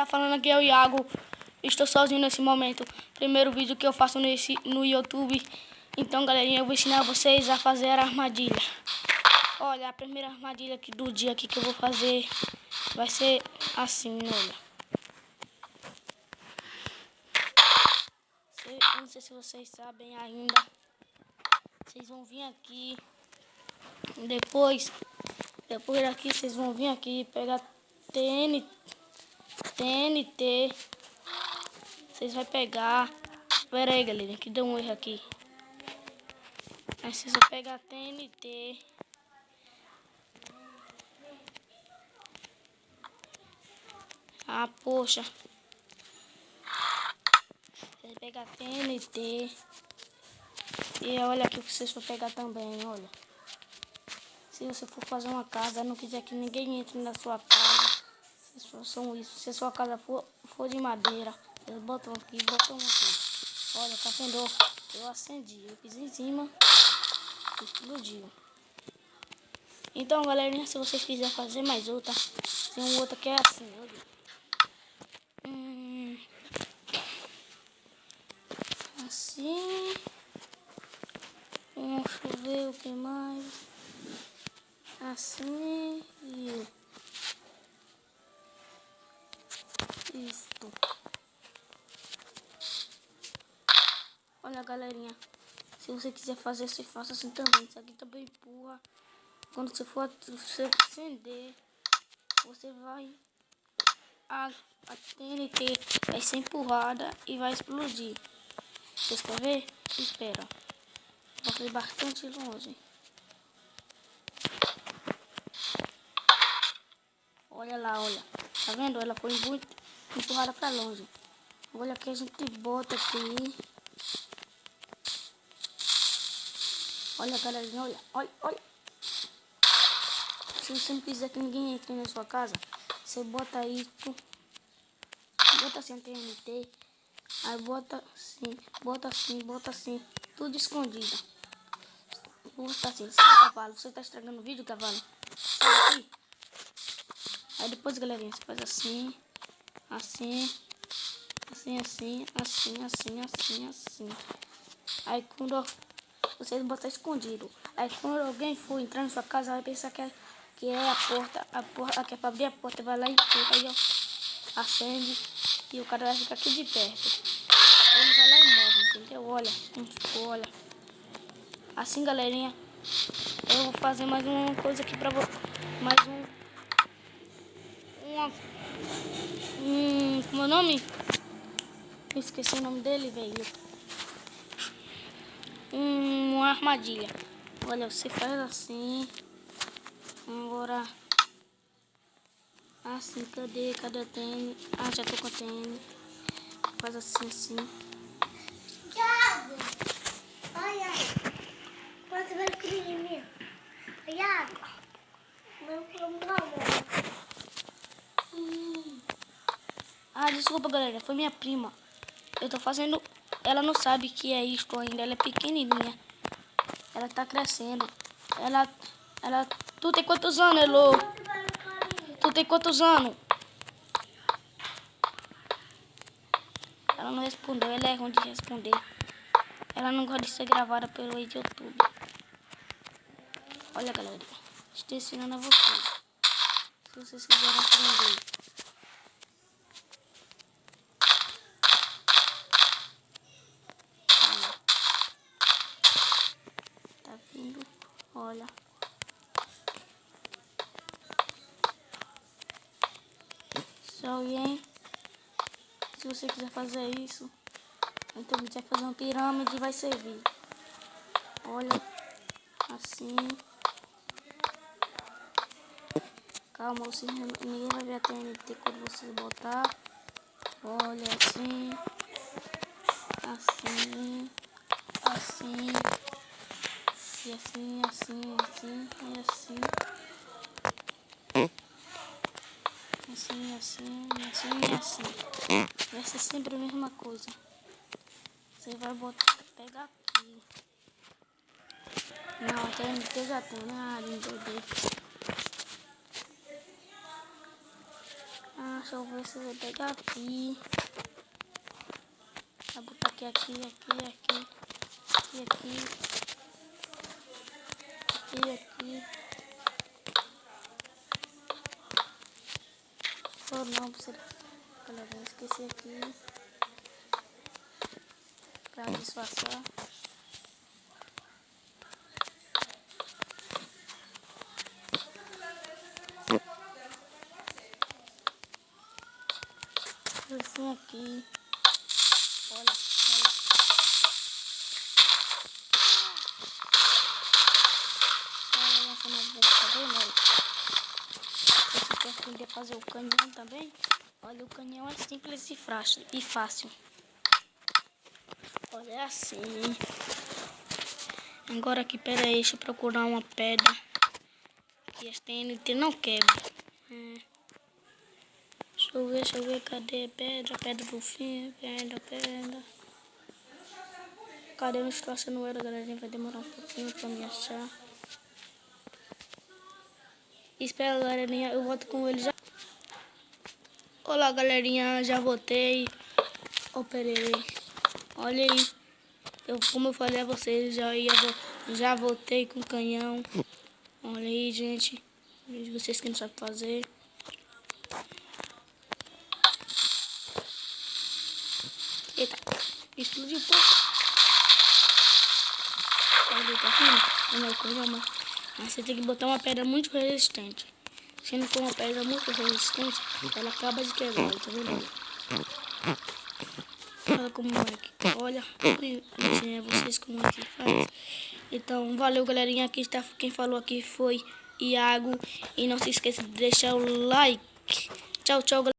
Tá falando aqui é o Iago. Estou sozinho nesse momento. Primeiro vídeo que eu faço no YouTube. Então, galerinha, eu vou ensinar vocês a fazer a armadilha. Olha, a primeira armadilha aqui do dia aqui que eu vou fazer vai ser assim, olha. Eu não sei se vocês sabem ainda. Vocês vão vir aqui. Depois daqui, vocês vão vir aqui pegar TNT. Vocês vão pegar. Pera aí, galera, que deu um erro aqui. Aí vocês vão pegar TNT. Ah, poxa. Vocês vão pegar TNT. E olha aqui o que vocês vão pegar também, olha. Se você for fazer uma casa, não quiser que ninguém entre na sua casa, vocês façam isso. Se a sua casa for de madeira, vocês botam aqui, botam aqui. Olha, tá vendo? Eu acendi, eu fiz em cima, explodiu. Então, galerinha, se vocês quiserem fazer mais outra, tem um outro que é assim, olha. Assim. Deixa eu ver o que mais. Assim e isto. Olha, galerinha, se você quiser fazer, você faça assim também. Isso aqui também empurra. Quando você acender, você vai a TNT vai ser empurrada e vai explodir. Vocês querem ver? Espera. Vou fazer bastante longe. Olha lá, olha. Tá vendo? Ela foi muito empurrada pra longe. Olha que a gente bota aqui. Olha, galerinha, olha. Se você não quiser que ninguém entre na sua casa, você bota isso. Bota assim a TNT. Aí bota assim. Tudo escondido. Bota assim. Sai, cavalo. Você tá estragando o vídeo, cavalo? Sai aqui. Aí depois, galerinha, você faz assim. Assim. Aí quando vocês botam escondido. Aí quando alguém for entrar na sua casa, vai pensar que é a porta que é pra abrir a porta, vai lá e empurra, aí ó, acende e o cara vai ficar aqui de perto. Ele vai lá e morre, entendeu? Olha. Assim, galerinha, eu vou fazer mais uma coisa aqui pra você. Mais como é o nome? Eu esqueci o nome dele, velho. Uma armadilha. Olha, você faz assim. Agora. Assim, cadê a tênis? Ah, já tô com a tênis. Faz assim. Iago! Olha! Você vai pequenininho. Iago! Ah, desculpa, galera. Foi minha prima. Eu tô fazendo... Ela não sabe que é isto ainda. Ela é pequenininha. Ela tá crescendo. Tu tem quantos anos, Elô? Tu tem quantos anos? Ela não respondeu. Ela é ruim de responder. Ela não gosta de ser gravada pelo YouTube. Olha, galera. Estou ensinando a vocês. Se vocês quiserem aprender. Tá vindo? Olha. Se você quiser fazer isso, então quiser fazer uma pirâmide, vai servir. Olha, assim. Calma, ninguém vai ver a TNT quando você botar. Olha, assim. E assim. Assim. Vai ser sempre a mesma coisa. Você vai pegar aqui. Não, a TNT já tem, né? Deixa eu ver se eu vou pegar aqui. Vou botar aqui. Oh não, galera, eu esqueci aqui. Pra disfarçar. Assim aqui. Olha. Olha essa minha boca, tá vendo? Você quer aprender a fazer o canhão também? Olha, o canhão é simples e fácil. Olha, é assim. Agora aqui, pera aí, deixa eu procurar uma pedra. Que as TNT não quebra. Deixa eu ver, cadê pedra pro fim, pedra. Cadê? Eu estou achando ela, galerinha, vai demorar um pouquinho pra me achar. Espera, galerinha, eu volto com ele já. Olá, galerinha, já voltei. Operei. Olha aí, como eu falei a vocês, já voltei com o canhão. Olha aí, gente, vocês que não sabem fazer. Eita, explodiu um pouco. Olha, tá vendo? Não é canhão, mas você tem que botar uma pedra muito resistente. Se não for uma pedra muito resistente, ela acaba de quebrar, tá vendo? Olha como é que... Olha, eu ensinei a vocês como é que faz. Então, valeu, galerinha. Quem falou aqui foi Iago. E não se esqueça de deixar o like. Tchau, tchau, galera.